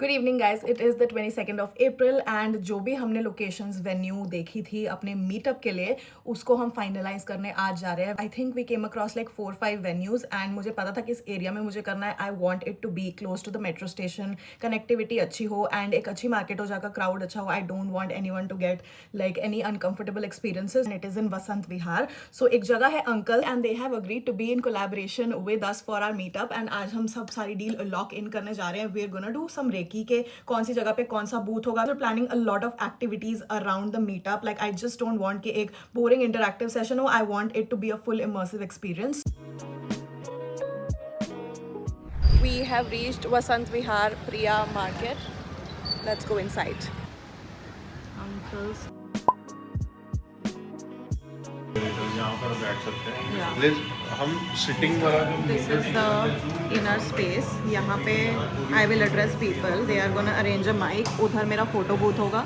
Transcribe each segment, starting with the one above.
Good evening guys, it is the 22nd of April and जो भी हमने locations venue देखी थी अपने मीटअप के लिए उसको हम फाइनलाइज करने आज जा रहे हैं. I think we came across like 4-5 venues and मुझे पता था कि इस एरिया में मुझे करना है. I want it to be close to the metro station, connectivity अच्छी हो एंड एक अच्छी मार्केट हो जाकर क्राउड अच्छा हो. I don't want any one to get like any uncomfortable experiences. It is in Vasant Vihar. So एक जगह है uncle and they have agreed to be in collaboration with us for our meetup and आज हम सब सारी deal lock in करने जा रहे हैं. We are gonna do some recce के कौन सी जगह पे कौन सा बूथ होगा. We are planning a lot of activities around the meetup. Like I just don't want कि एक बोरिंग इंटरैक्टिव सेशन हो. I want it to be a full immersive experience. We have reached Vasant Vihar Priya Market. Let's go inside. Uncles. यहाँ पर बैठ सकते हैं. Yeah. हम sitting वाला जो This is the inner space. यहाँ पे I will address people. They are gonna arrange a mic. उधर मेरा photo booth होगा.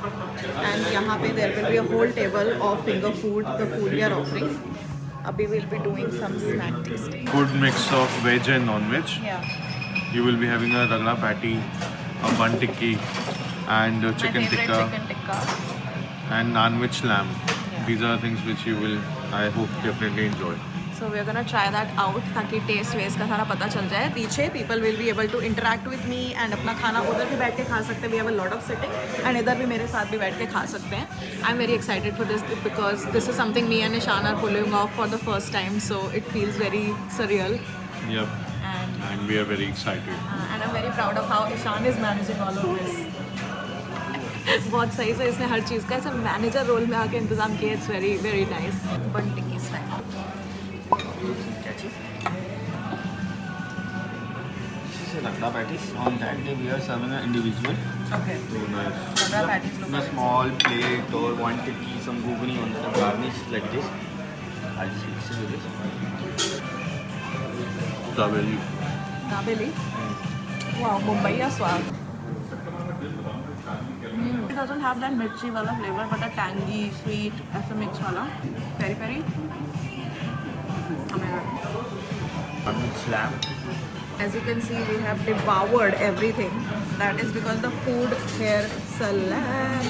And यहाँ पे there will be a whole table of finger food. The food we are offering. अभी we'll be doing some snack tasting. good mix of veg and non-veg. Yeah. You will be having a ragla patty, a bun tikki, and chicken My favorite tikka, chicken tikka. and non-veg lamb. Yeah. These are things which you will, I hope, definitely enjoy. So we are gonna try that out ताकि test waste का सारा पता चल जाए. पीछे people will be able to interact with me and अपना खाना उधर भी बैठ के खा सकते हैं. We have a lot of sitting and इधर भी मेरे साथ भी बैठ के खा सकते हैं. I'm very excited for this because this is something me and Ishan are pulling off for the first time, so it feels very surreal Yep. And we are very excited. and I'm very proud of how Ishan is managing all of this. बहुत सही से इसने हर चीज़ का ऐसा manager role में आके इंतजाम किया. It's very very nice. बन टिक्की style. This is a ragla patties. On that day we are serving an individual. Okay. So nice. Ragla patties look In a small plate or one tikki, some gugni on the garnish like this. I'll just mix it with this. Dabeli. Dabeli. Wow, Mumbai स्वाद. It doesn't have that mirchi वाला flavor, but a tangy, sweet, ऐसा mix वाला. Peri peri. Onion lamb. As you can see, we have devoured everything. That is because the food here slaps.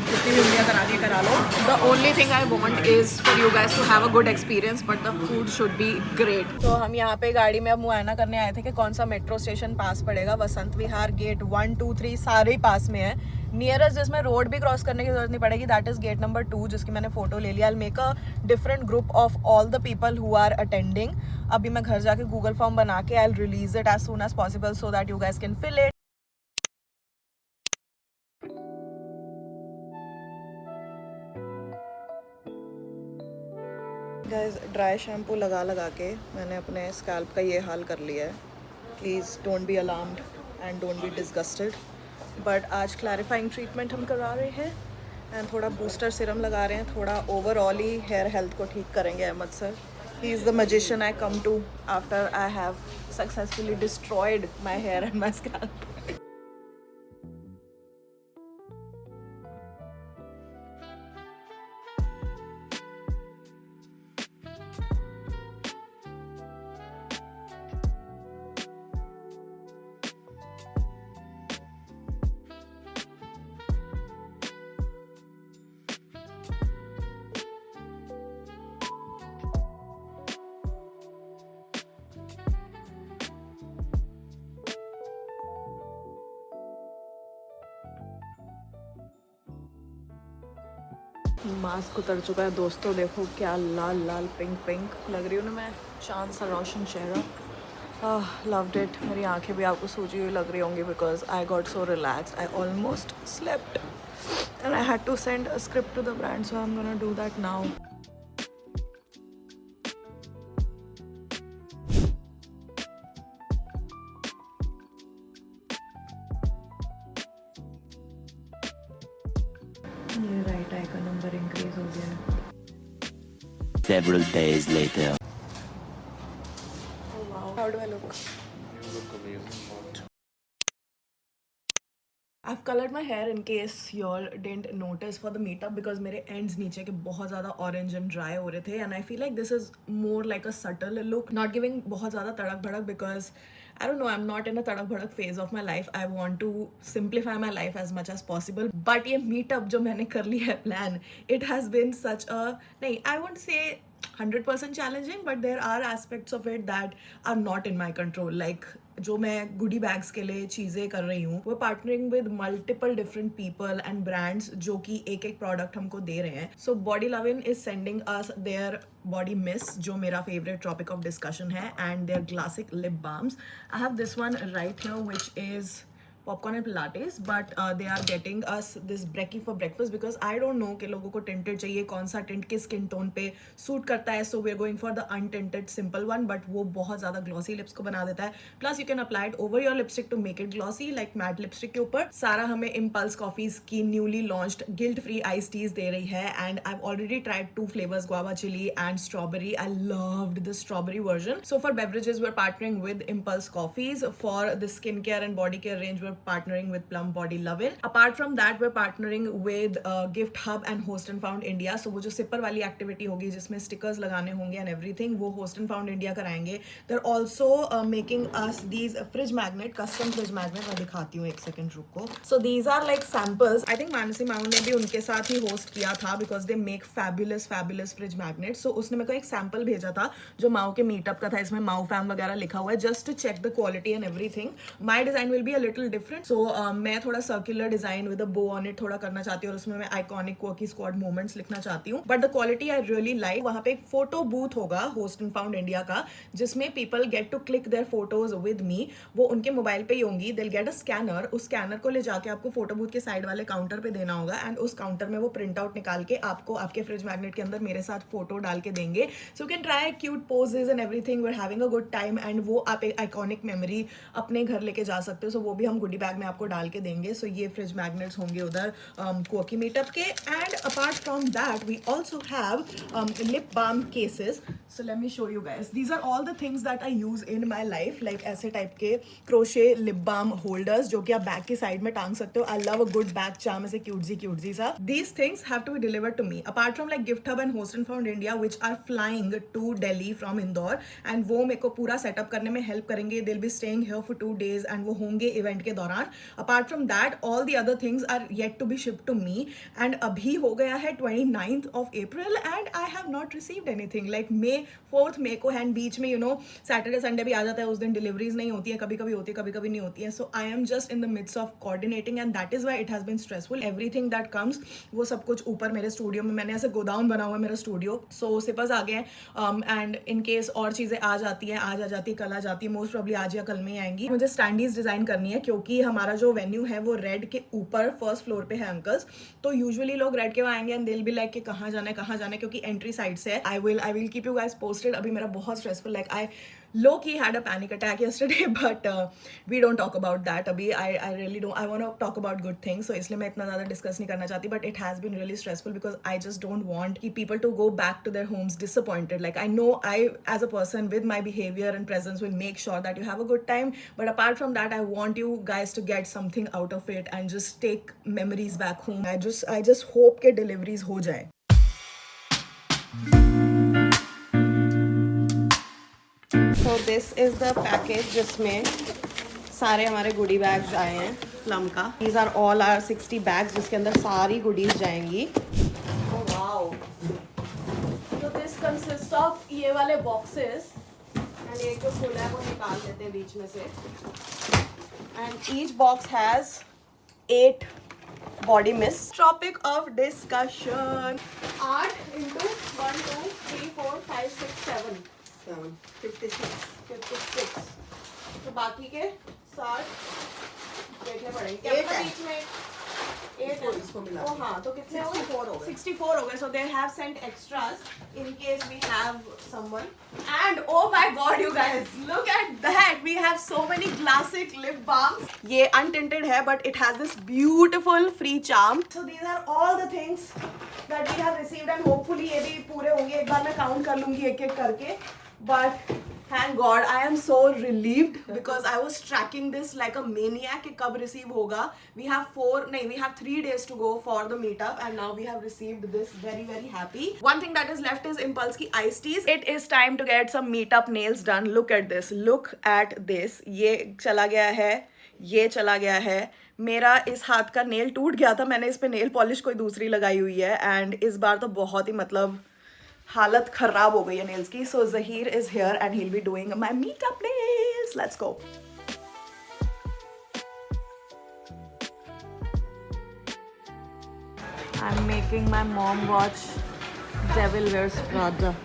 जितनी भी उंगलियां करा लो. The only thing I want is for you guys to have a good experience, but the food should be great. तो हम यहाँ पे गाड़ी में अब मुआयना करने आए थे कि कौन सा मेट्रो स्टेशन पास पड़ेगा. वसंत विहार गेट 1, 2, 3 सारे ही पास में है. नियरेस्ट जिसमें रोड भी क्रॉस करने की जरूरत नहीं पड़ेगी, दैट इज गेट नंबर 2 जिसकी मैंने फोटो ले लिया. I make a different group of all the people who are attending. अभी मैं घर जाके गूगल फॉर्म बना के I release it as soon as possible so that you guys can fill it. Guys dry shampoo लगा के मैंने अपने स्कैल्प का ये हाल कर लिया है. Please don't be alarmed and don't be disgusted. But आज क्लैरिफाइंग ट्रीटमेंट हम करा रहे हैं एंड थोड़ा बूस्टर सिरम लगा रहे हैं. थोड़ा ओवरऑल ही हेयर हेल्थ को ठीक करेंगे Ahmad sir. He is the magician I come to after I have successfully destroyed my hair and my scalp. Mask उतर चुका है दोस्तों. देखो क्या लाल लाल पिंक लग रही हूँ ना मैं. चांद सा रोशन चेहरा. Loved it. मेरी आंखें भी आपको सूजी हुई लग रही होंगी because I got so relaxed. I almost slept and I had to send a script to the brand so I am gonna do that now. ये राइट आई का नंबर इंक्रीज हो गया है. Several days later. Oh wow. How do I look? You look amazing. I've colored my hair in case y'all didn't notice for the meetup because मेरे ends नीचे के बहुत ज़्यादा orange and dry हो रहे थे and I feel like this is more like a subtle look, not giving बहुत ज़्यादा तड़क भड़क because I don't know, I'm not in a तड़क भड़क phase of my life. I want to simplify my life as much as possible. But ये meetup जो मैंने कर लिया है plan, it has been such a नहीं, I won't say 100% challenging, but there are aspects of it that are not in my control. Like जो मैं गुडी bags के लिए चीज़ें कर रही हूँ वो partnering with multiple different people and brands जो कि एक एक प्रोडक्ट हमको दे रहे हैं. So body lovin is sending us their body mist जो मेरा फेवरेट टॉपिक ऑफ डिस्कशन है and their classic lip balms. I have this one right here which is popcorn and pilates, but they are getting us this brekkie for breakfast because I don't know कि लोगों को tinted चाहिए कौन सा tint किस skin tone पे suit करता है. So we're going for the untinted simple one, but वो बहुत ज़्यादा glossy lips को बना देता है. Plus you can apply it over your lipstick to make it glossy like matte lipstick के ऊपर. सारा हमें Impulse Coffees की newly launched guilt free iced teas दे रही है and I've already tried 2 flavors, guava chili and strawberry. I loved the strawberry version. So for beverages we're partnering with Impulse Coffees. For the skincare and body care range we're partnering with Plum Body Lovin'. Apart from that we're partnering with Gift Hub and Host and Found India. So वो जो sipper वाली activity होगी जिसमें stickers लगाने होंगे and everything वो Host and Found India कराएंगे. They're also making us these fridge magnet, custom fridge magnet. मैं दिखाती हूँ एक सेकंड रुको. So these are like samples. I think Mansi माऊ ने भी उनके साथ ही होस्ट किया था because they make fabulous fridge magnets. So उसने मेरे को एक सैम्पल भेजा था जो माऊ के मीटअप का था. इसमें माऊ फैम वगैरह लिखा हुआ है just to check the quality and everything. My design will be a little different. So मैं थोड़ा सर्कुलर डिजाइन विद अ बो ऑन इट थोड़ा करना चाहती हूँ और उसमें मैं आइकॉनिक क्वर्की स्क्वाड मोमेंट्स लिखना चाहती हूँ. But the quality I really like. वहाँ पे एक फोटो बूथ होगा होस्ट एंड फाउंड इंडिया का जिसमें people get to click their photos with me. वो उनके मोबाइल पे ही होंगी. They'll get a scanner. उस स्कैनर को ले जाके आपको फोटो बूथ के साइड वाले काउंटर पे देना होगा एंड उस काउंटर में वो प्रिंट आउट निकाल के आपको आपके फ्रिज मैग्नेट के अंदर मेरे साथ फोटो डाल के देंगे. So you can try cute poses and everything. We are having a good time and वो आप एक आइकॉनिक मेमोरी अपने घर लेके जा सकते हो. सो वो भी हम गुडी बैग में आपको डाल के देंगे. सो ये फ्रिज मैग्नेट्स होंगे उधर क्वर्की मीटअप के. And apart from that we also have lip balm cases. So let me show you guys. These are all the things that I use in my life. Like ऐसे type के crochet lip balm holders जो कि आप bag की side में टांग सकते हो. I love a good bag charm. ऐसे क्यूटजी सा. These things have to be delivered to me. Apart from like gift hub and host and found India which are flying to Delhi from Indore and वो मेरे को पूरा setup करने में help करेंगे. दिल be staying here for 2 days and वो होंगे इवेंट के दौरान. Apart from that all the other things are yet to be shipped to me and अभी हो गया है 29th of April and I have not received anything. like May 4th May को and बीच में you know Saturday Sunday भी आ जाता है. उस दिन deliveries नहीं होती है. कभी कभी होती है कभी कभी नहीं होती है. So I am just in the midst of coordinating and that is why it has been stressful. Everything that comes वो सब कुछ ऊपर मेरे स्टूडियो में मैंने ऐसे गोदाम बना हुआ है मेरा स्टूडियो. So सिपर्स आ गए and in case और चीज़ें आ जाती हैं आज आ जाती है कल आ जाती है. मोस्ट प्रॉब्ली आज या कल में ही आएंगी. मुझे स्टैंडीज डिज़ाइन करनी है क्योंकि हमारा जो वेन्यू है वो रेड के ऊपर फर्स्ट फ्लोर पे है अंकल्स. तो यूजुअली लोग रेड के वहाँ आएंगे एंड दिल बी लाइक कि कहाँ जाना है क्योंकि एंट्री साइड से है. I will keep you guys posted. अभी मेरा बहुत stressful like I low-key had a panic attack yesterday but we don't talk about that abhi. I really don't. I want to talk about good things so इसलिए मैं इतना ज़्यादा discuss नहीं करना चाहती. but it has been really stressful because I just don't want people to go back to their homes disappointed. like I know I as a person with my behavior and presence will make sure that you have a good time, but apart from that I want you guys to get something out of it and just take memories back home. I just hope के deliveries हो जाए. So this is the package जिसमें सारे हमारे goodie bags आए हैं plum का. These are all our 60 bags जिसके अंदर सारी goodies जाएंगी. Oh wow! So this consists of ये वाले boxes and एक जो खुला है वो निकाल देते हैं बीच में से. And each box has 8 body mist. Topic of discussion. 8 into 1, 2, 3, 4, 5, 6, 7. 56. तो बाकी के 60 देखने पड़ेंगे. क्या पता बीच में 8 इसको मिला. ओ हाँ तो कितने हो गए? 64 हो गए. So they have sent extras in case we have someone. And oh my god you guys, look at that. We have so many classic lip balms. ये untinted है but it has this beautiful free charm. So these are all the things that we have received and hopefully ये भी पूरे होंगे. एक बार मैं count कर लूँगी एक एक करके. But Thank God, I am so relieved because I was tracking this like a maniac कि कब receive होगा. We have 3 days to go for the meetup and now we have received this. Very very happy. One thing that is left is Impulse की iced teas. It is time to get some meetup nails done. Look at this. Look at this. ये चला गया है. ये चला गया है. मेरा इस हाथ का नेल टूट गया था. मैंने इस पे नेल पॉलिश कोई दूसरी लगाई हुई है एंड इस बार तो बहुत ही मतलब हालत खराब हो गई है नेल्स की. So Zaheer is here and he will be doing my meetup nails. Let's go. I am making my mom watch devil wears Prada.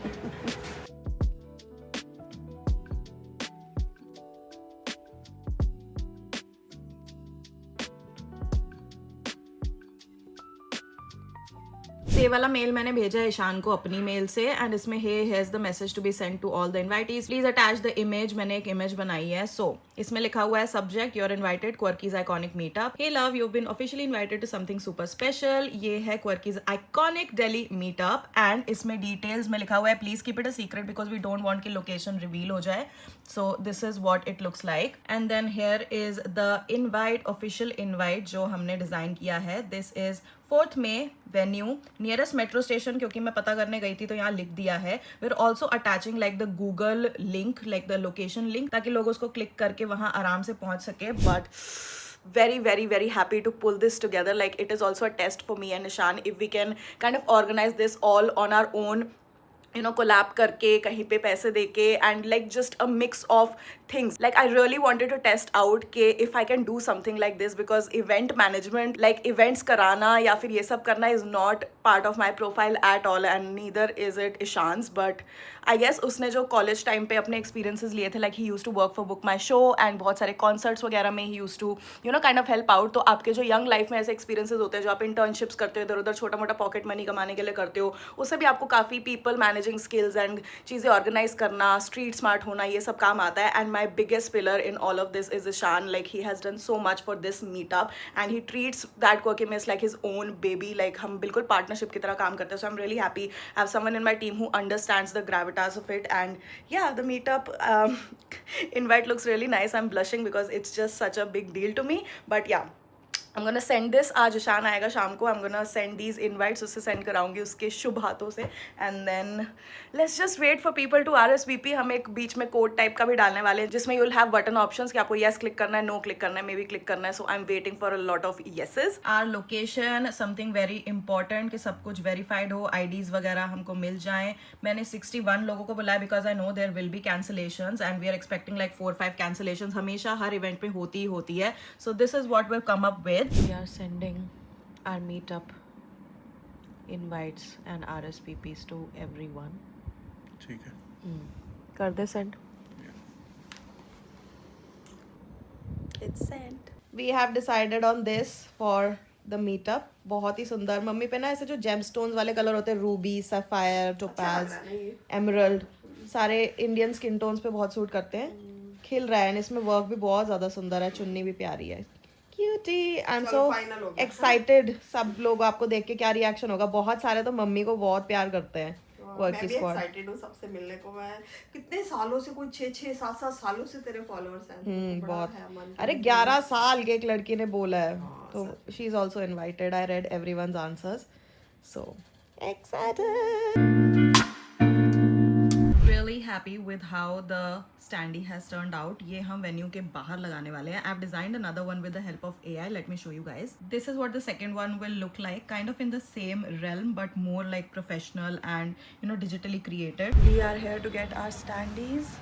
ये वाला मेल मैंने भेजा है ईशान को अपनी मेल से एंड इसमें here's the message to be send to all the invitees. Please attach the image. मैंने एक इमेज बनाई है. सो इसमें लिखा हुआ है subject you are invited Quirkies iconic meetup. Hey love you been officially invited to something super special. ये है Quirkies iconic Delhi meetup and इसमें डिटेल्स में लिखा हुआ है please keep it a secret because we don't want कि location reveal हो जाए. So this is what it looks like and then here is the invite official invite जो हमने डिजाइन किया है. This is 4th May venue nearest metro station. क्योंकि मैं पता करने गई थी तो यहाँ लिख दिया है. We are also attaching like the Google link like the location link ताकि लोग उसको क्लिक करके वहाँ आराम से पहुँच सके. But very very very happy to pull this together. Like it is also a test for me and Nishan if we can kind of organize this all on our own, you know, collab करके कहीं पे पैसे देके and like just a mix of things. Like I really wanted to test out कि if I can do something like this because event management like events कराना या फिर ये सब करना is not part of my profile at all and neither is it Ishan's. But I guess उसने जो college time पे अपने experiences लिए थे like he used to work for Book My Show and बहुत सारे concerts वगैरह में he used to you know kind of help out. तो आपके जो young life में ऐसे experiences होते हैं जो आप internships करते हो इधर उधर छोटा मोटा pocket money कमाने के लिए करते हो उससे भी आपको काफ़ी people managing skills and चीज़ें organize करना street smart होना ये सब काम आता है. And my biggest pillar in all of this is Ishan. Like he has done so much for this meetup and he treats that quirky miss like his own baby. Like हम बिल्कुल partnership की तरह काम करते हैं. So I'm really happy I have someone in my team who understands the gravitas of it. And yeah, the meetup invite looks really nice. I'm blushing because it's just such a big deal to me. But yeah, I'm gonna send this. आज ईशान आएगा शाम को. I'm gonna send these invites. उससे send कराऊंगी उसके शुभ हाथों से. And then let's just wait for people to RSVP. हम एक बीच में कोड टाइप का भी डालने वाले हैं जिसमें you'll have button options कि आपको yes क्लिक करना है, no क्लिक करना है, maybe क्लिक करना है. So I'm waiting for a lot of yeses. Our location something very important कि सब कुछ verified हो, IDs वगैरह हमको मिल जाएं. मैंने 61 लोगों को बुलाया because I know there will be cancellations and we are expecting like 4-5 cancellations. हमेशा हर event पे होती है. So this is what we've come up with. We are sending our meetup invites and RSVPs to everyone. ठीक है. कर दे send. It's sent. We have decided on this for the meetup. बहुत ही सुंदर. Mummy पे ना ऐसे जो gemstones वाले कलर होते हैं रूबी, सफायर, टोपाज, एमरल्ड सारे इंडियन स्किन टोन्स पे बहुत सूट करते हैं. खिल रहा है. इसमें वर्क भी बहुत ज़्यादा सुंदर है. चुन्नी भी प्यारी है. Cutie. I'm so excited. सब लोग आपको देख के क्या रिएक्शन होगा. बहुत सारे तो मम्मी को बहुत प्यार करते हैं. मैं भी एक्साइटेड हूँ सबसे मिलने को. मैं कितने सालों से कोई 6-7 सालों से तेरे फॉलोअर्स हैं. बहुत. अरे 11 साल की एक लड़की ने बोला है. तो she is also invited. I read everyone's answers. So excited. Really happy with how the standee has turned out. ये हम venue के बाहर लगाने वाले हैं. I've designed another one with the help of AI. Let me show you guys. This is what the second one will look like. Kind of in the same realm, but more like professional and you know digitally created. We are here to get our standees.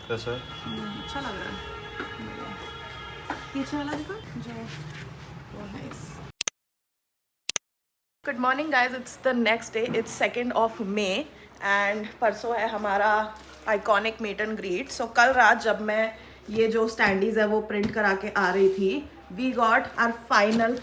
कैसा है? अच्छा लग रहा है. पीछे वाला देखो जो वो nice. Good morning guys, it's the next day. It's 2nd of May and परसों है हमारा iconic meet and greet. So कल रात जब मैं ये जो standees है वो print करा के आ रही थी, we got our final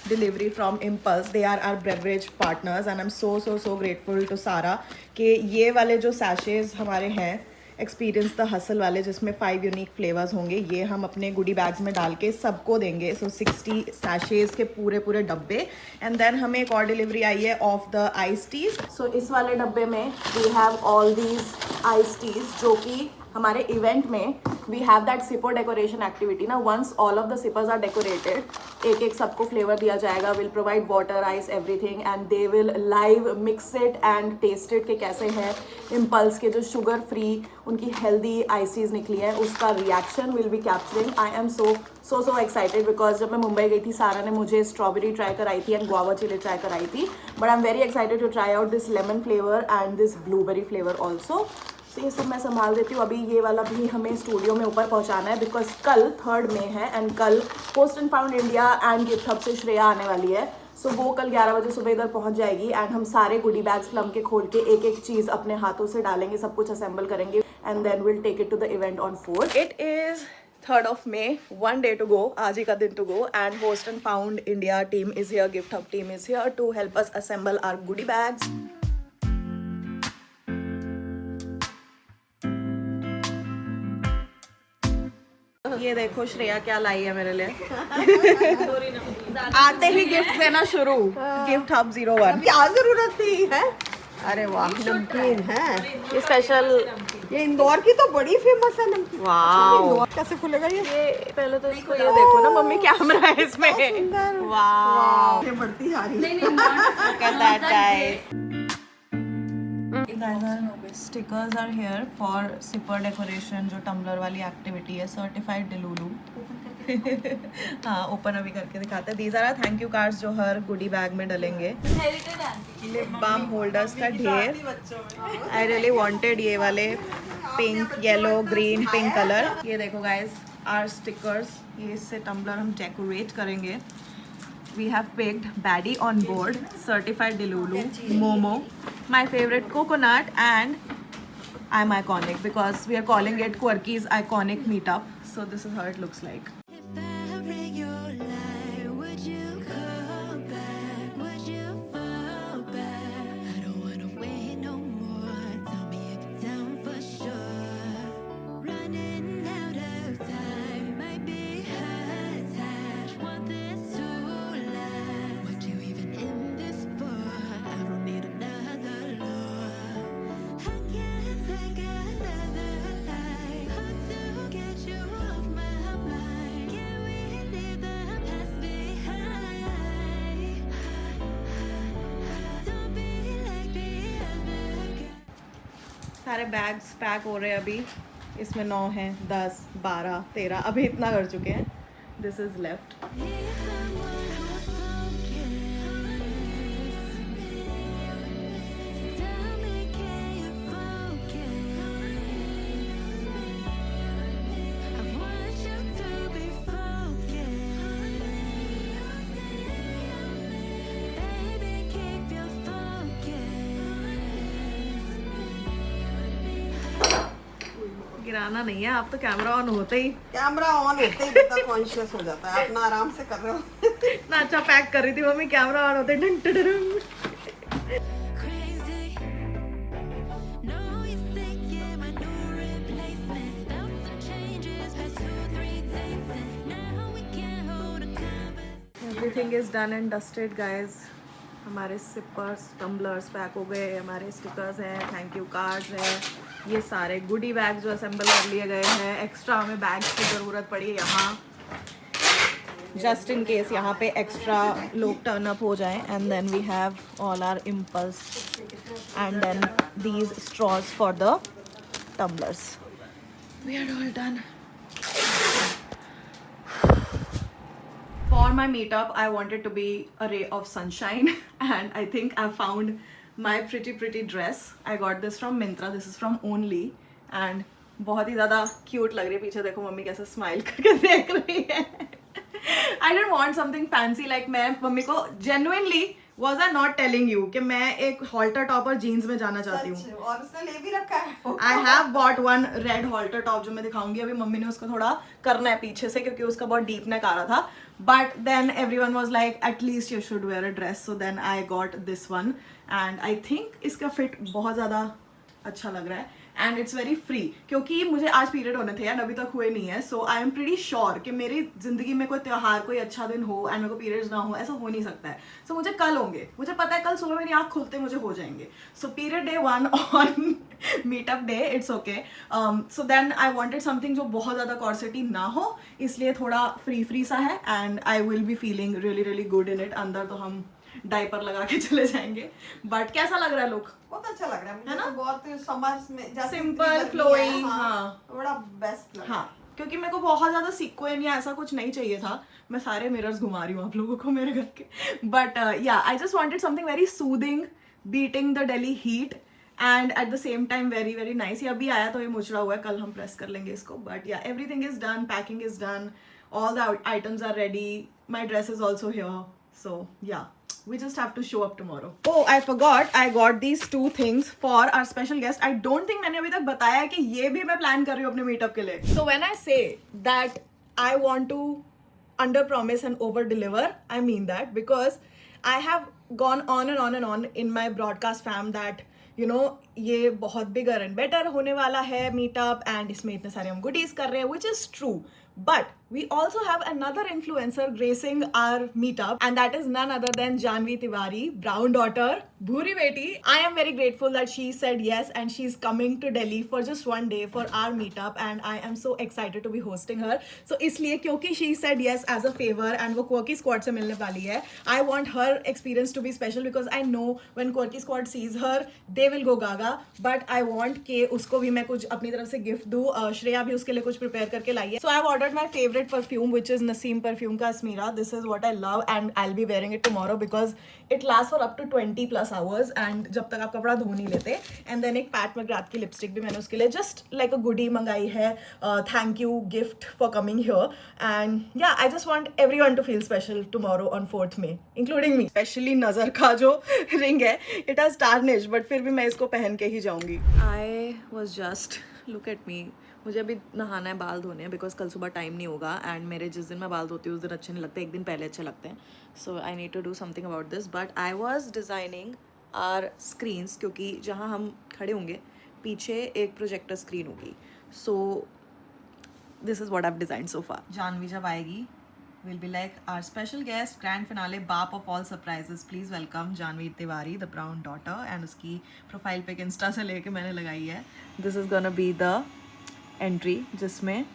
delivery from Impulse. They are our beverage partners and I'm so grateful to Sara कि ये वाले जो sachets हमारे हैं एक्सपीरियंस द हसल वाले, जिसमें 5 यूनिक फ्लेवर्स होंगे। ये हम अपने गुडी बैग्स में डाल के सबको देंगे। सो 60 सैशेज के पूरे डब्बे। एंड देन हमें एक और डिलीवरी आई है of the ice teas. So इस वाले डब्बे में we have all these ice teas, जो कि हमारे इवेंट में we have that sipper decoration activity ना। Once all of the sippers are decorated, एक एक सबको फ्लेवर दिया जाएगा। Will provide water, ice, everything, and they will live mix it and taste it के कैसे है। इम्पल्स के जो शुगर फ्री उनकी हेल्दी आइसीज निकली है, उसका reaction will be capturing. I am so excited because जब मैं मुंबई गई थी, सारा ने मुझे स्ट्रॉबेरी ट्राई कराई थी एंड गुआवा चिली ट्राई कराई थी, but I am very excited to try out this lemon flavour and this blueberry flavour also. तो ये सब मैं संभाल देती हूँ। अभी ये वाला भी हमें स्टूडियो में ऊपर पहुँचाना है, बिकॉज कल 3rd मई है एंड कल post and found India and gift hub से श्रेया आने वाली है। सो वो कल 11 बजे सुबह इधर पहुँच जाएगी एंड हम सारे गुडी बैग्स प्लम के खोल के एक एक चीज़ अपने हाथों से डालेंगे, सब कुछ असेंबल करेंगे and then will take it to the event on 4th। It is 3rd of May, 1 day to go, आज ही का दिन to go, and Post and Found India team is here, Gift Hub team is here to help us assemble our goodie bags. ये देखो श्रेया क्या लाई है मेरे लिए। आते ही गिफ्ट देना शुरू। Gift hub 01। क्या जरूरत थी है? अरे वाह, नमकीन है ये स्पेशल। ये इंदौर की तो बड़ी फेमस है नमकीन। वाह, कैसे खुलेगा ये पहले तो इसको ये देखो ना मम्मी, कैमरा है इसमें। वाह, ये बढ़ती जा रही है। look at that guys. Stickers are here for zipper decoration, जो टम्बलर वाली एक्टिविटी है। Certified delulu. हाँ, ओपन अभी करके दिखाते हैं। These are thank you cards जो हर गुडी बैग में डलेंगे। लिप बाम होल्डर्स का ढेर। आई रियली वांटेड ये वाले pink, yellow, green, pink colour. ये देखो गाइस, आर स्टिकर्स। ये इससे टम्बलर हम डेकोरेट करेंगे। We have picked Baddie on board, certified Delulu, Momo, my favorite coconut, and I'm iconic because we are calling it Quirky's iconic meetup. So this is how it looks like. If I ring your line, would you call back? Would you fall back? I don't wanna wait no more. Tell me if you're down for sure. Running out of time, might be high tide. Want this to last? What you even in this for? I don't need another lure. I can't take another life. Hard to get you off my mind. Can we leave the past behind? Don't be like the other guy. सारे bags pack हो रहे हैं अभी। इसमें 9 हैं, 10, 12, 13, अभी इतना कर चुके हैं। This is left. If someone who's broken, tell me, can you focus? I want you to be focused. Baby, keep your focus. गिराना नहीं है, आप तो कैमरा ऑन होते ही कैमरा ऑन होते ही बंदा कॉन्शियस हो जाता है। अपना आराम से कर रहे हो। इतना अच्छा पैक कर रही थी मम्मी, कैमरा ऑन होते done done done. Crazy. No, you're thinking my new replacement. Felt some changes, past 2-3 dates, and now we can't hold a conversation. Everything is done and dusted guys. हमारे sippers, tumblers pack हो गए, हमारे stickers हैं, thank you cards हैं, ये सारे गुडी bag जो assemble कर लिए गए हैं। एक्स्ट्रा हमें बैग्स की ज़रूरत पड़ी है यहाँ, जस्ट इन केस यहाँ पे एक्स्ट्रा लोग टर्न अप हो जाएं। And then we have all our impulse and then these straws for the tumblers. We are all done. For my meetup, I wanted to be a ray of sunshine, and I think I found my pretty dress. I got this from Myntra. This is from Only, and बहुत ही ज़्यादा cute लग रही है। पीछे देखो mummy कैसे smile करके देख रही है। I didn't want something fancy, like मैं मम्मी को genuinely was I not telling you कि मैं एक halter top और jeans में जाना चाहती हूँ। और उसने ले भी रखा है। I have bought one red halter top जो मैं दिखाऊंगी अभी। मम्मी ने उसको थोड़ा करना है पीछे से क्योंकि उसका बहुत deep neck आ रहा था। But then everyone was like, at least you should wear a dress. So then I got this one, and I think इसका fit बहुत ज़्यादा अच्छा लग रहा है। एंड इट्स वेरी फ्री, क्योंकि मुझे आज पीरियड होने थे एंड अभी तक हुए नहीं है. सो आई एम प्रीटी श्योर कि मेरी जिंदगी में कोई त्यौहार, कोई अच्छा दिन हो एंड मेरे को पीरियड्स ना हो, ऐसा हो नहीं सकता है. सो मुझे कल होंगे, मुझे पता है कल सुबह मेरी आँख खुलते मुझे हो जाएंगे. So period day 1 on meetup day, it's okay. So then I wanted something जो बहुत ज़्यादा कॉर्सेटी ना हो, इसलिए थोड़ा फ्री सा है and I will be feeling really really good in it. अंदर तो हम डायपर लगा के चले जाएंगे. बट कैसा लग रहा है लुक? बहुत अच्छा लग रहा है मुझे, है ना? तो बहुत समर्स में जैसे Simple, इतनी गर्मी है, flowing, हाँ. बड़ा बेस्ट लग रहा है. हाँ, क्योंकि मेरे को बहुत ज़्यादा सीक्वेंस या ऐसा कुछ नहीं चाहिए था. मैं सारे मिरर्स घुमा रही हूँ आप लोगों को मेरे घर के. बट या I just wanted something very soothing, beating the Delhi heat and at the same time very very nice. ये अभी आया तो ये मुचड़ा हुआ है, कल हम प्रेस कर लेंगे इसको. बट या everything is done, packing is done, all the items are ready, my dress is also here. So yeah, we just have to show up tomorrow. Oh, I forgot, I got these 2 things for our special guest. I don't think मैंने अभी तक बताया कि ये भी मैं plan कर रही हूँ अपने मीटअप के लिए. So when I say that I want to under promise and over deliver, I mean that because I have gone on and on and on in my broadcast fam that you know ये बहुत bigger and better होने वाला है meetup and इसमें इतने सारे हम goodies कर रहे हैं, which is true. But we also have another influencer gracing our meetup, and that is none other than Janvi Tiwari, brown daughter, Bhuri Beti. I am very grateful that she said yes and she's coming to Delhi for just 1 day for our meetup, and I am so excited to be hosting her. So इसलिए क्योंकि she said yes as a favor and वो Quirky Squad से मिलने वाली है, I want her experience to be special because I know when Quirky Squad sees her, they will go gaga. But I want कि उसको भी मैं कुछ अपनी तरफ से गिफ्ट दूँ. श्रेया भी उसके लिए कुछ प्रिपेयर करके लाई है. So I have ordered my favorite perfume, which is Naseem perfume का Asmira. This is what I love and I'll be wearing it tomorrow because it lasts for up to 20+ hours and जब तक आप कपड़ा धो नहीं लेते. And then एक Pat McGrath की लिपस्टिक भी मैंने उसके लिए just like a goodie मंगाई है. Thank you gift for coming here. And yeah, I just want everyone to feel special tomorrow on 4th May, including me. Especially नज़र का जो ring है, it has tarnished, but फिर भी मैं इसको पहन के ही जाऊँगी. I was just, look at me. मुझे अभी नहाना है, बाल धोने हैं बिकॉज कल सुबह टाइम नहीं होगा एंड मेरे जिस दिन मैं बाल धोती हूँ उस दिन अच्छे नहीं लगते, एक दिन पहले अच्छे लगते हैं. So I need to do something about this. But I was designing our screens, क्योंकि जहाँ हम खड़े होंगे पीछे एक प्रोजेक्टर स्क्रीन होगी. So this is what I have designed so far. Janhvi जब आएगी will be like our special guest, grand finale, bap of all surprises. Please welcome Janvi Tiwari, the brown daughter. And उसकी profile pic Insta से लेके मैंने लगाई है. This is gonna be the entry जिसमें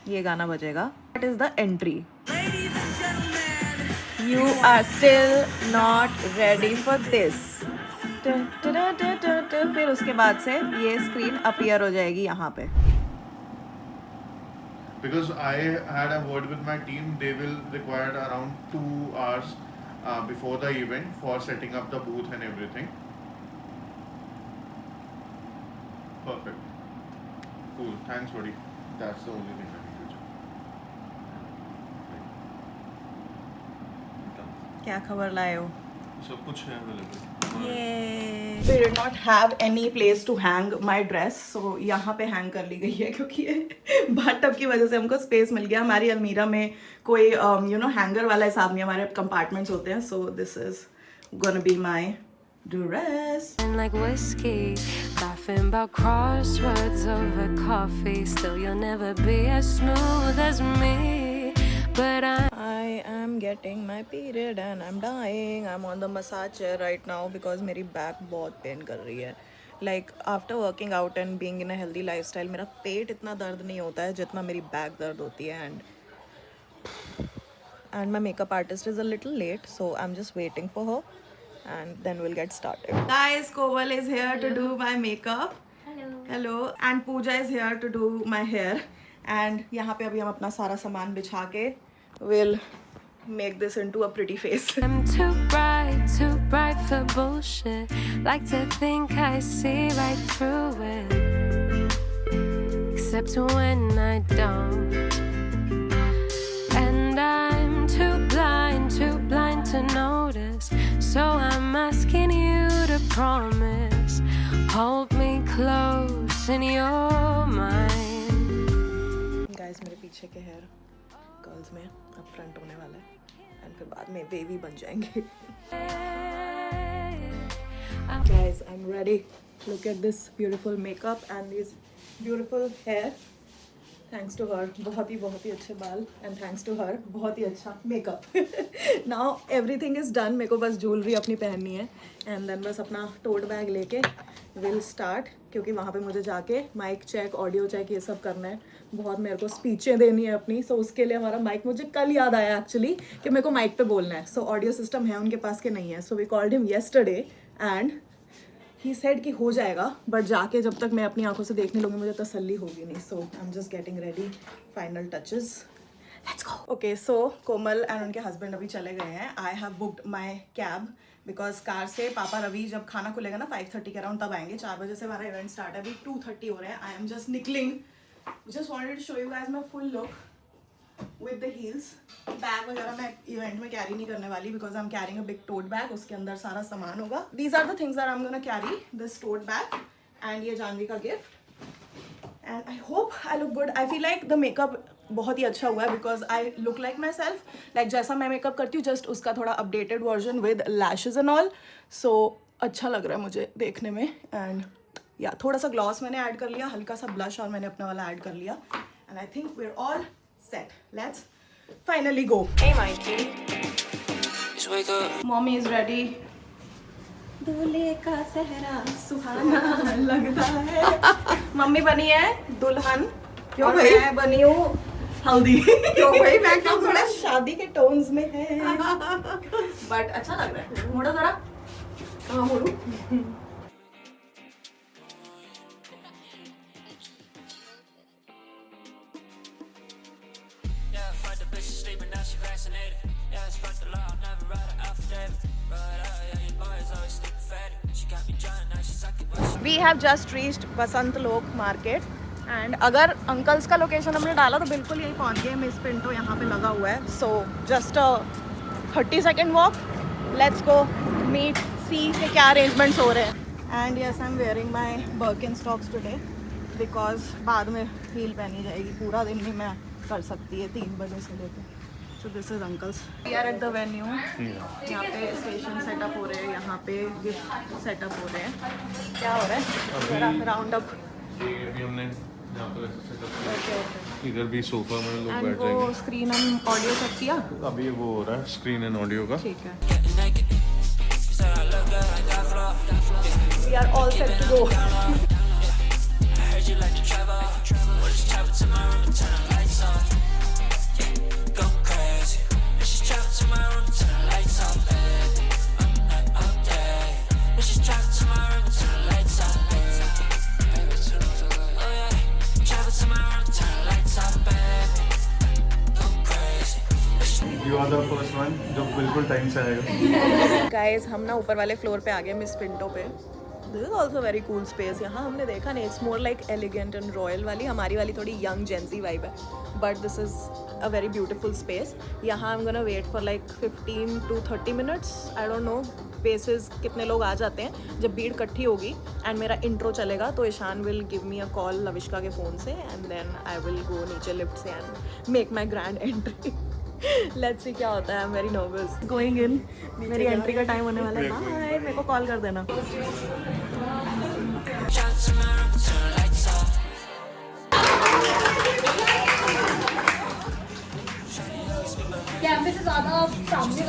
ये गाना बजेगा. What is the entry? You are still not ready for this. फिर उसके बाद से ये स्क्रीन अपीयर हो जाएगी यहाँ पे. Because I had a word with my team, they will require around 2 hours before the event for setting up the booth and everything. Perfect. Cool. Thanks, buddy. That's the only thing I need to do. क्या खबर लाए हो? सब कुछ है available. Yay! We did not have any place to hang my dress, so यहाँ पे hang कर ली गई है क्योंकि बाथटब की वजह से हमको स्पेस मिल गया. हमारी अलमीरा में कोई हैंगर वाला हिसाब नहीं, हमारे कंपार्टमेंट्स होते हैं. So this is gonna be my dress. And like whiskey, laughing about crosswords over coffee. Still, you'll never be as smooth as me. But I am getting my period and I'm dying. I'm on the massage chair right now because मेरी back बहुत pain कर रही है. Like after working out and being in a healthy lifestyle, मेरा पेट इतना दर्द नहीं होता है जितना मेरी back दर्द होती है. And my makeup artist is a little late, so I'm just waiting for her. And then we'll get started. Guys, Koval is here to do my makeup. Hello. And Pooja is here to do my hair. And यहाँ पे अभी हम अपना सारा सामान बिछा के we'll make this into a pretty face. I'm too bright for bullshit. Like to think I see right through it, except when I don't. And I'm too blind to notice. So I'm asking you to promise, hold me close in your mind. Guys, मेरे पीछे के hair curls में अब front होने वाला है and फिर बाद में वेवी बन जाएंगे. Guys, I'm ready. Look at this beautiful makeup and this beautiful hair. Thanks to her. बहुत ही अच्छे बाल and thanks to her बहुत ही अच्छा makeup. Now everything is done. मेरे को बस ज्वेलरी अपनी पहननी है and then बस अपना tote bag लेके will start, क्योंकि वहाँ पे मुझे जाके माइक चेक, ऑडियो चेक, ये सब करना है. बहुत मेरे को स्पीचें देनी है अपनी, सो उसके लिए हमारा माइक, मुझे कल याद आया एक्चुअली कि मेरे को माइक पे बोलना है. सो ऑडियो सिस्टम है उनके पास के नहीं है, so we called him yesterday and he said कि हो जाएगा, बट जाके जब तक मैं अपनी आंखों से देखने लूँगी मुझे तसल्ली होगी नहीं. So I am just getting ready, final touches, let's go. Okay, so Komal and उनके हस्बैंड अभी चले गए हैं. I have booked my cab because car से पापा रवि जब खाना खुलेगा ना 5:30 के अराउंड तब आएंगे. 4 बजे से हमारा इवेंट स्टार्ट है, अभी 2:30 हो रहे हैं. आई एम जस्ट निकलिंग. Just wanted to show you guys my full look with the heels. Bag वगैरह मैं इवेंट में कैरी नहीं करने वाली because I am carrying a big tote bag. उसके अंदर सारा सामान होगा. These are the things that I am gonna carry, this tote bag and ये जानवी का gift. And I hope I look good. I feel like the makeup बहुत ही अच्छा हुआ है because I look like my self, like जैसा मैं makeup करती हूँ जस्ट उसका थोड़ा updated version with lashes and all. So अच्छा लग रहा है मुझे देखने में. एंड या थोड़ा सा ग्लॉस मैंने ऐड कर लिया, हल्का सा ब्लश और मैंने अपना वाला ऐड कर लिया. And I think we are all set. Let's finally go. Hey Mikey, mummy is ready. दूल्हे का सेहरा सुहाना लगता है. मम्मी बनी है दुल्हन, क्यों भाई? मैं बनी हूँ हल्दी. क्यों भाई? मैं तो थोड़ा शादी के टोन्स में है बट अच्छा लग रहा है. मोड़ा जरा. कहाँ मोड़ू? We have just reached बसंत लोक मार्केट एंड अगर अंकल्स का लोकेशन हमने डाला तो बिल्कुल यही पहुंच गए. मिस पिंटो यहाँ पे लगा हुआ है. So just 30 second walk. Let's go meet, see के क्या अरेंजमेंट्स हो रहे हैं. And yes, I am wearing my Birkenstocks today because बाद में हील पहनी जाएगी. पूरा दिन भी मैं कर सकती है 3 बजे से लेकर. So this is uncle's. We are at the venue. यहाँ पे स्टेशन सेटअप हो रहे हैं, यहाँ पे गिफ्ट सेटअप हो रहे हैं. क्या हो रहा है? Round up. इधर भी सोफा में लोग बैठ एंड वो स्क्रीन एंड ऑडियो सेट किया. अभी वो हो रहा है स्क्रीन एंड ऑडियो का. ठीक है. We are all set to go. You are the first one जो बिल्कुल टाइम से आएगा. गाइस, हम ना ऊपर वाले फ्लोर पे आ गए मिस पिंटो पे. This is also very cool space. यहाँ हमने देखा नहीं, it's more like elegant and royal वाली. हमारी वाली थोड़ी यंग जेंजी वाइब है, but this is a very beautiful space. यहाँ I am gonna wait for like 15 to 30 minutes. I don't know basis कितने लोग आ जाते हैं. जब भीड़ इकट्ठी होगी एंड मेरा इंट्रो चलेगा तो Ishaan will give me a call Lavishka के फ़ोन से and then I will go नीचे लिफ्ट से and make my grand entry. Let's see क्या होता है. I am very nervous going in. मेरी एंट्री का टाइम होने वाला है. बाय, मेरे को कॉल कर देना. कैमरे से ज्यादा सामने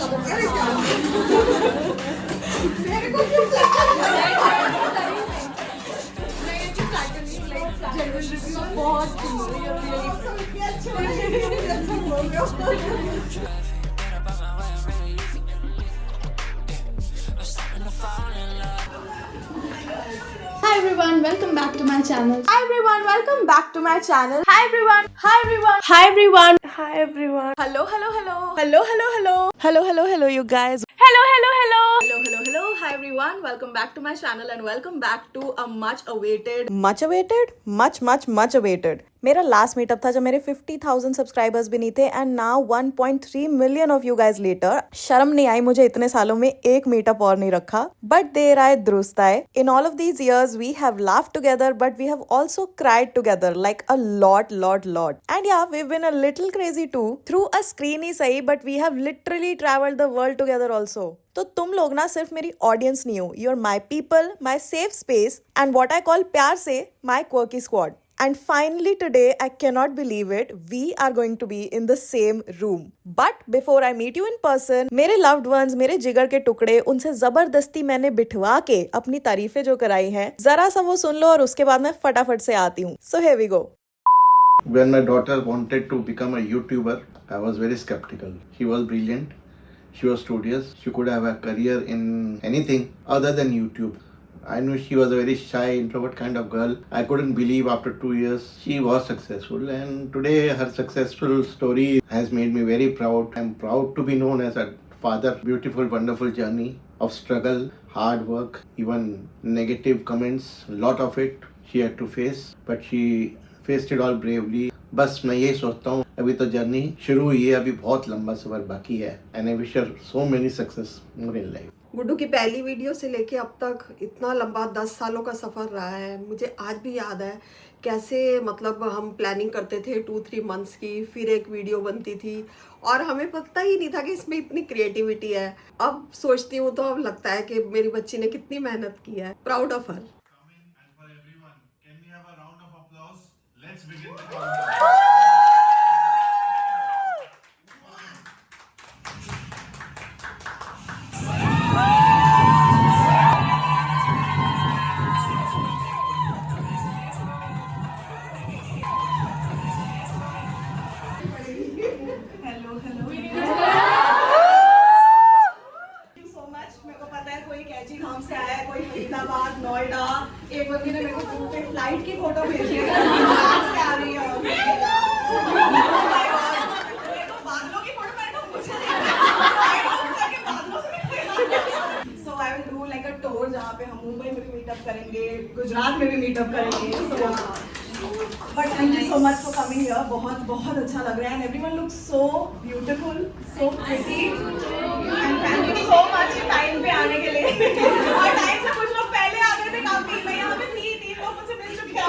Hi everyone, welcome back to my channel. Hi everyone, welcome back to my channel. Hi everyone. Hi everyone. Hi everyone. Hi everyone. Hello, hello, hello. Hello, hello, hello. Hello, hello, hello, you guys. Hello, hello, hello. Hello, hello, hello. Hi everyone. Welcome back to my channel and welcome back to a much awaited मेरा last meetup था जब मेरे 50,000 subscribers भी नहीं थे and now 1.3 million of you guys letter. शर्म नहीं आई मुझे इतने सालों में एक मीटअप और नहीं रखा, बट देर आए दुरुस्त आए। In all of these years we have laughed together but we have also cried together like a lot and yeah, we've been a little crazy too through a screen ही सही, but we have literally traveled the world together also। तो तुम लोग ना सिर्फ मेरी audience नहीं हो, you are my people, my safe space and what I call प्यार से my quirky squad. And finally today, I cannot believe it, we are going to be in the same room. But before I meet you in person, मेरे loved ones, मेरे जिगर के टुकड़े, उनसे जबरदस्ती मैंने बिठवा के अपनी तारीफें जो कराई हैं, जरा सा वो सुन लो और उसके बाद मैं फटाफट से आती हूँ। So here we go. When my daughter wanted to become a YouTuber, I was very skeptical. She was brilliant. She was studious. She could have a career in anything other than YouTube. I knew she was a very shy, introvert kind of girl. I couldn't believe after 2 years she was successful, and today her successful story has made me very proud. I'm proud to be known as a father. Beautiful, wonderful journey of struggle, hard work, even negative comments. A lot of it she had to face, but she faced it all bravely. बस मैं यही सोचता हूँ अभी तो journey शुरू हुई है, अभी बहुत लंबा सफर बाकी है, and I wish her so many success more in life. Guddu की पहली वीडियो से लेके अब तक इतना लंबा 10 सालों का सफ़र रहा है। मुझे आज भी याद है कैसे मतलब हम प्लानिंग करते थे 2-3 मंथ्स की, फिर एक वीडियो बनती थी और हमें पता ही नहीं था कि इसमें इतनी क्रिएटिविटी है। अब सोचती हूँ तो अब लगता है कि मेरी बच्ची ने कितनी मेहनत की है। Proud of her. Let's begin the countdown. Noida, एक बंदी ने मेरे को पे फ्लाइट की फोटो भेजी है, से आ रही है बादलों की फोटो मैंने तो मुझे so I will do like a tour जहाँ पे हम मुंबई में भी मीटअप करेंगे, गुजरात में भी मीटअप करेंगे। But thank you so much for coming here, बहुत बहुत अच्छा लग रहा है and everyone looks so beautiful, so pretty and thank you so much time पे आने के लिए। और टाइम से कुछ लोग पहले आ गए थे काफी, मैं यहाँ पे थी 3 लोग मुझसे मिल चुके हैं।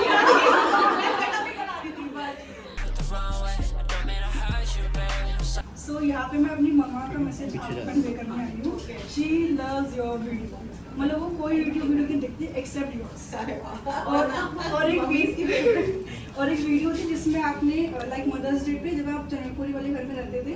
सो यहाँ पे मैं अपनी मम्मा का मैसेज आपको कन्वे करने आई हूँ। शी लव्स योर वीडियो, मतलब वो कोई वीडियो की देखती है एक्सेप्ट योर्स। और एक वीडियो थी जिसमें आपने लाइक मदर्स डे पे जब आप जनकपुरी वाले घर में रहते थे,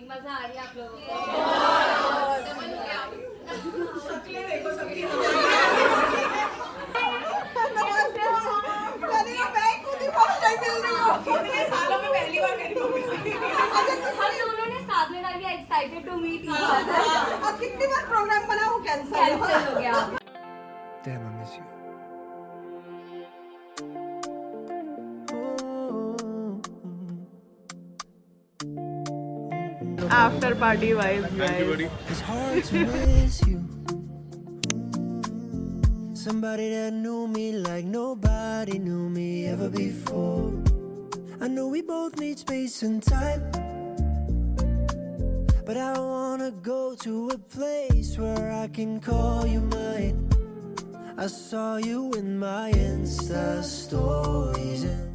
मजा आ रही है आप लोगों को? कितनी बार प्रोग्राम बना वो कैंसिल हो गया। Damn, I miss you. After party vibes, guys. It's hard to miss you. Somebody that knew me like nobody knew me ever before. I know we both need space and time, but I wanna go to a place where I can call you mine. I saw you in my Insta stories and